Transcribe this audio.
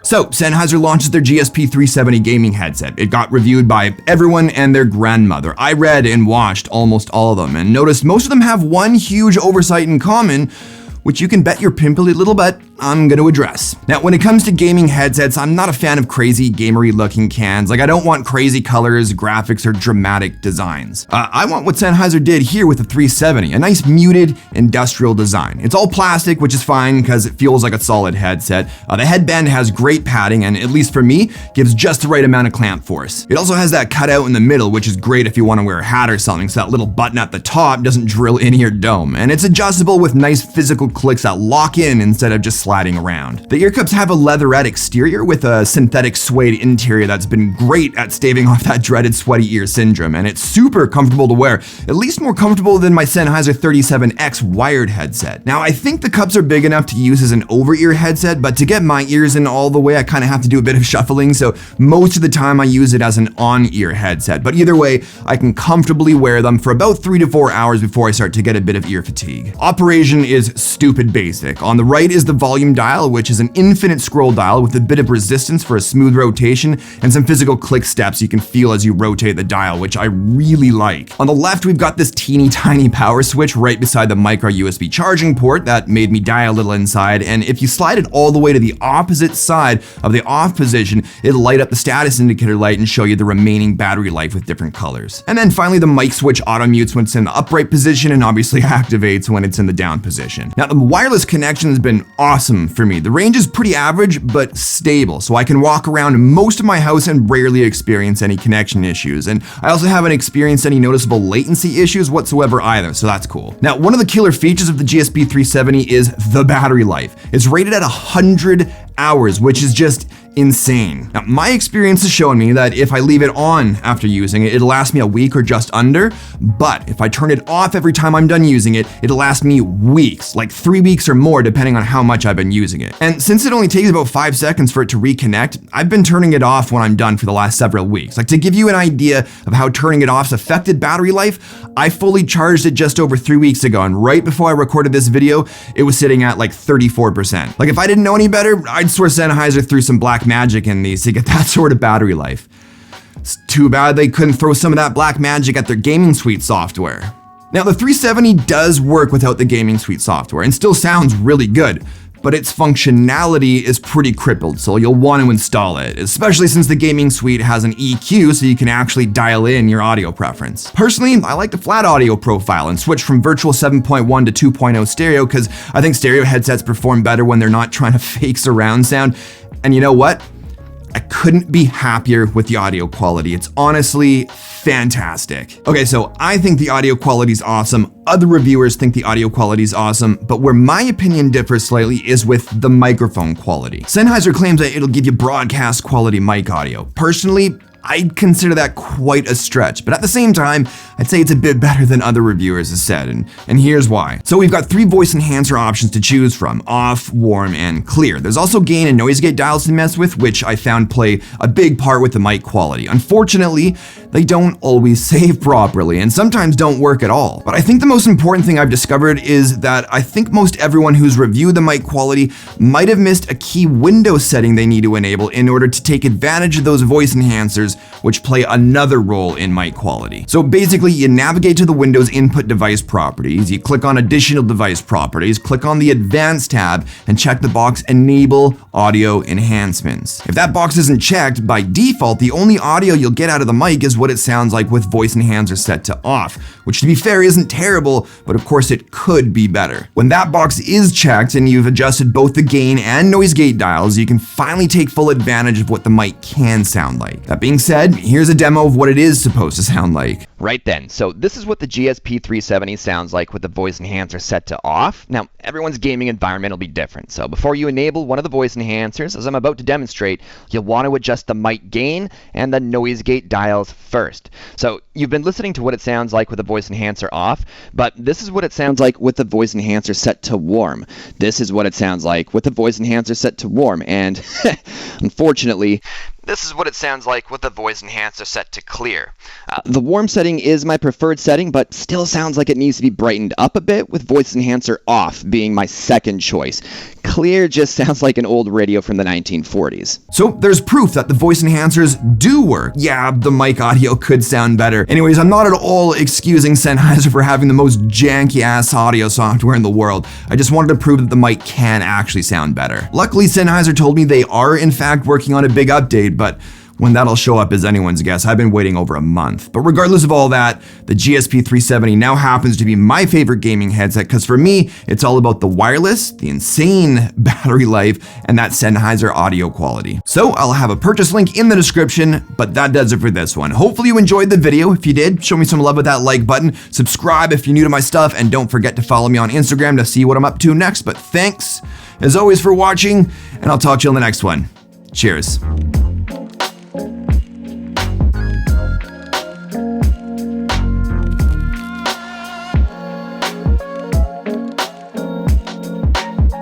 So, Sennheiser launches their GSP-370 gaming headset. It got reviewed by everyone and their grandmother. I read and watched almost all of them and noticed most of them have one huge oversight in common, which you can bet your pimply little butt I'm going to address. Now, when it comes to gaming headsets, I'm not a fan of crazy gamery looking cans. Like, I don't want crazy colors, graphics, or dramatic designs. I want what Sennheiser did here with the 370, a nice muted industrial design. It's all plastic, which is fine because it feels like a solid headset. The headband has great padding and, at least for me, gives just the right amount of clamp force. It also has that cutout in the middle, which is great if you want to wear a hat or something, so that little button at the top doesn't drill into your dome. And it's adjustable with nice physical clicks that lock in instead of just sliding around. The ear cups have a leatherette exterior with a synthetic suede interior that's been great at staving off that dreaded sweaty ear syndrome, and it's super comfortable to wear, at least more comfortable than my Sennheiser 37X wired headset. Now, I think the cups are big enough to use as an over-ear headset, but to get my ears in all the way, I kind of have to do a bit of shuffling, so most of the time I use it as an on-ear headset. But either way, I can comfortably wear them for about 3 to 4 hours before I start to get a bit of ear fatigue. Operation is stupid basic. On the right is the volume dial, which is an infinite scroll dial with a bit of resistance for a smooth rotation and some physical click steps you can feel as you rotate the dial, which I really like. On the left, we've got this teeny tiny power switch right beside the micro USB charging port that made me die a little inside, and if you slide it all the way to the opposite side of the off position, it'll light up the status indicator light and show you the remaining battery life with different colors. And then finally, the mic switch auto mutes when it's in the upright position and obviously activates when it's in the down position. Now, the wireless connection has been awesome for me. The range is pretty average, but stable, so I can walk around most of my house and rarely experience any connection issues. And I also haven't experienced any noticeable latency issues whatsoever either, so that's cool. Now, one of the killer features of the GSP-370 is the battery life. It's rated at 100 hours, which is just insane. Now, my experience has shown me that if I leave it on after using it, it'll last me a week or just under, but if I turn it off every time I'm done using it, it'll last me weeks, like 3 weeks or more, depending on how much I've been using it. And since it only takes about 5 seconds for it to reconnect, I've been turning it off when I'm done for the last several weeks. Like, to give you an idea of how turning it off's affected battery life, I fully charged it just over 3 weeks ago, and right before I recorded this video, it was sitting at like 34%. Like, if I didn't know any better, I'd swear Sennheiser threw some black magic in these to get that sort of battery life. It's too bad they couldn't throw some of that black magic at their gaming suite software. Now, the 370 does work without the gaming suite software and still sounds really good, but its functionality is pretty crippled, so you'll want to install it, especially since the gaming suite has an EQ so you can actually dial in your audio preference. Personally, I like the flat audio profile and switch from virtual 7.1 to 2.0 stereo because I think stereo headsets perform better when they're not trying to fake surround sound. And you know what? I couldn't be happier with the audio quality. It's honestly fantastic. Okay, so I think the audio quality is awesome. Other reviewers think the audio quality is awesome, but where my opinion differs slightly is with the microphone quality. Sennheiser claims that it'll give you broadcast quality mic audio. Personally, I'd consider that quite a stretch, but at the same time, I'd say it's a bit better than other reviewers have said, and here's why. So we've got 3 voice enhancer options to choose from: off, warm, and clear. There's also gain and noise gate dials to mess with, which I found play a big part with the mic quality. Unfortunately, they don't always save properly, and sometimes don't work at all. But I think the most important thing I've discovered is that I think most everyone who's reviewed the mic quality might have missed a key window setting they need to enable in order to take advantage of those voice enhancers, which play another role in mic quality. So basically, you navigate to the Windows input device properties, you click on additional device properties, click on the advanced tab, and check the box enable audio enhancements. If that box isn't checked, by default, the only audio you'll get out of the mic is what it sounds like with voice enhancer set to off, which to be fair isn't terrible, but of course it could be better. When that box is checked and you've adjusted both the gain and noise gate dials, you can finally take full advantage of what the mic can sound like. That being said, here's a demo of what it is supposed to sound like. Right then, so this is what the GSP-370 sounds like with the voice enhancer set to off. Now, everyone's gaming environment will be different, so before you enable one of the voice enhancers, as I'm about to demonstrate, you'll want to adjust the mic gain and the noise gate dials first. So you've been listening to what it sounds like with the voice enhancer off, but this is what it sounds like with the voice enhancer set to warm. This is what it sounds like with the voice enhancer set to warm, and unfortunately, this is what it sounds like with the voice enhancer set to clear. The warm setting is my preferred setting, but still sounds like it needs to be brightened up a bit, with voice enhancer off being my second choice. Clear just sounds like an old radio from the 1940s. So there's proof that the voice enhancers do work. Yeah, the mic audio could sound better. Anyways, I'm not at all excusing Sennheiser for having the most janky ass audio software in the world. I just wanted to prove that the mic can actually sound better. Luckily, Sennheiser told me they are in fact working on a big update, but when that'll show up is anyone's guess. I've been waiting over a month. But regardless of all that, the GSP 370 now happens to be my favorite gaming headset, because for me, it's all about the wireless, the insane battery life, and that Sennheiser audio quality. So I'll have a purchase link in the description, but that does it for this one. Hopefully you enjoyed the video. If you did, show me some love with that like button. Subscribe if you're new to my stuff, and don't forget to follow me on Instagram to see what I'm up to next. But thanks, as always, for watching, and I'll talk to you on the next one. Cheers.